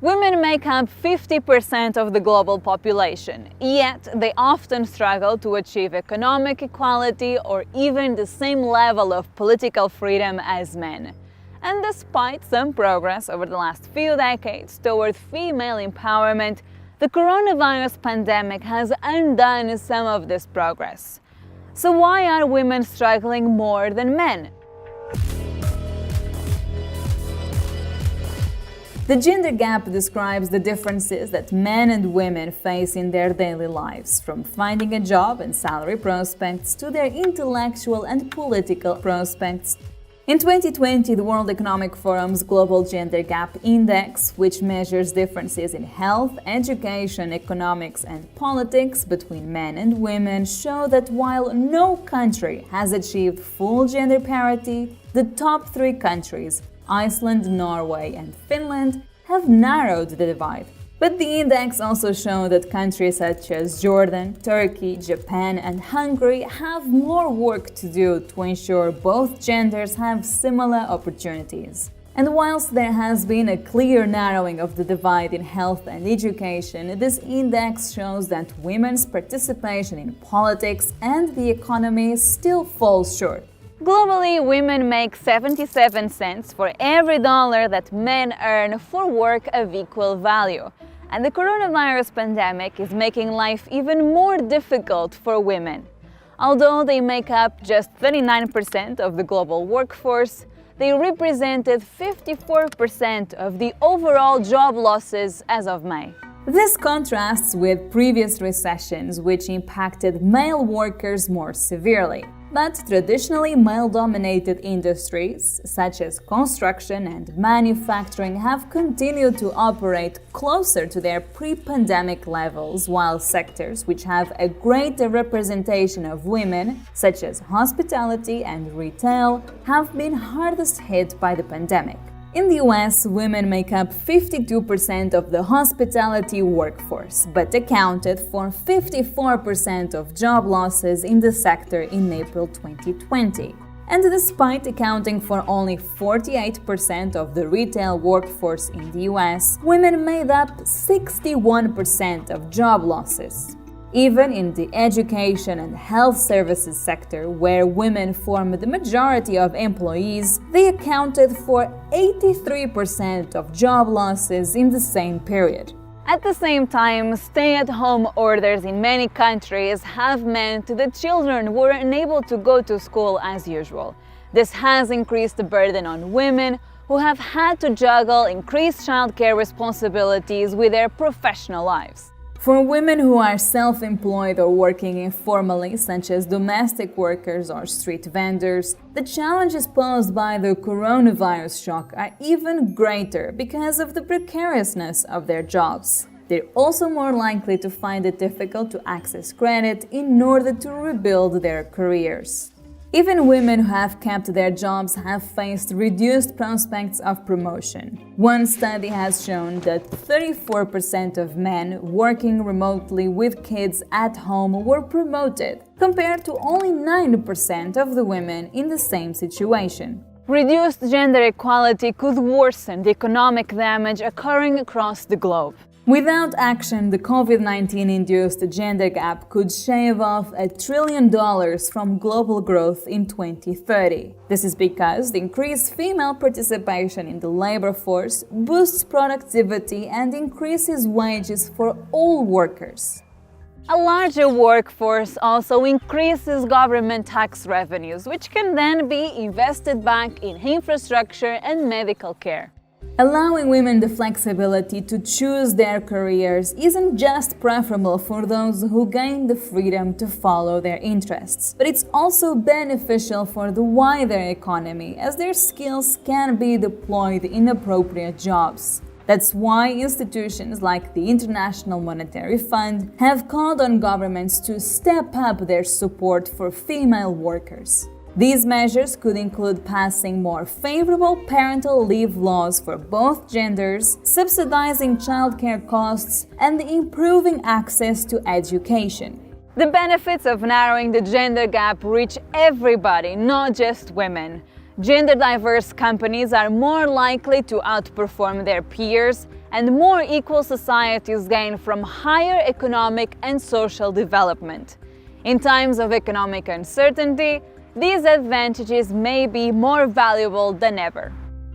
Women make up 50% of the global population, yet they often struggle to achieve economic equality or even the same level of political freedom as men. And despite some progress over the last few decades toward female empowerment, the coronavirus pandemic has undone some of this progress. So why are women struggling more than men? The gender gap describes the differences that men and women face in their daily lives, from finding a job and salary prospects to their intellectual and political prospects. In 2020, the World Economic Forum's Global Gender Gap Index, which measures differences in health, education, economics, and politics between men and women, showed that while no country has achieved full gender parity, the top three countries, Iceland, Norway, and Finland, have narrowed the divide. But the index also showed that countries such as Jordan, Turkey, Japan, and Hungary have more work to do to ensure both genders have similar opportunities. And whilst there has been a clear narrowing of the divide in health and education, this index shows that women's participation in politics and the economy still falls short. Globally, women make 77 cents for every dollar that men earn for work of equal value. And the coronavirus pandemic is making life even more difficult for women. Although they make up just 39% of the global workforce, they represented 54% of the overall job losses as of May. This contrasts with previous recessions, which impacted male workers more severely. But traditionally male-dominated industries, such as construction and manufacturing, have continued to operate closer to their pre-pandemic levels, while sectors which have a greater representation of women, such as hospitality and retail, have been hardest hit by the pandemic. In the US, women make up 52% of the hospitality workforce, but accounted for 54% of job losses in the sector in April 2020. And despite accounting for only 48% of the retail workforce in the US, women made up 61% of job losses. Even in the education and health services sector, where women form the majority of employees, they accounted for 83% of job losses in the same period. At the same time, stay-at-home orders in many countries have meant that children were unable to go to school as usual. This has increased the burden on women, who have had to juggle increased childcare responsibilities with their professional lives. For women who are self-employed or working informally, such as domestic workers or street vendors, the challenges posed by the coronavirus shock are even greater because of the precariousness of their jobs. They're also more likely to find it difficult to access credit in order to rebuild their careers. Even women who have kept their jobs have faced reduced prospects of promotion. One study has shown that 34% of men working remotely with kids at home were promoted, compared to only 9% of the women in the same situation. Reduced gender equality could worsen the economic damage occurring across the globe. Without action, the COVID-19-induced gender gap could shave off $1 trillion from global growth in 2030. This is because the increased female participation in the labor force boosts productivity and increases wages for all workers. A larger workforce also increases government tax revenues, which can then be invested back in infrastructure and medical care. Allowing women the flexibility to choose their careers isn't just preferable for those who gain the freedom to follow their interests, but it's also beneficial for the wider economy, as their skills can be deployed in appropriate jobs. That's why institutions like the International Monetary Fund have called on governments to step up their support for female workers. These measures could include passing more favorable parental leave laws for both genders, subsidizing childcare costs, and improving access to education. The benefits of narrowing the gender gap reach everybody, not just women. Gender-diverse companies are more likely to outperform their peers, and more equal societies gain from higher economic and social development. In times of economic uncertainty, these advantages may be more valuable than ever.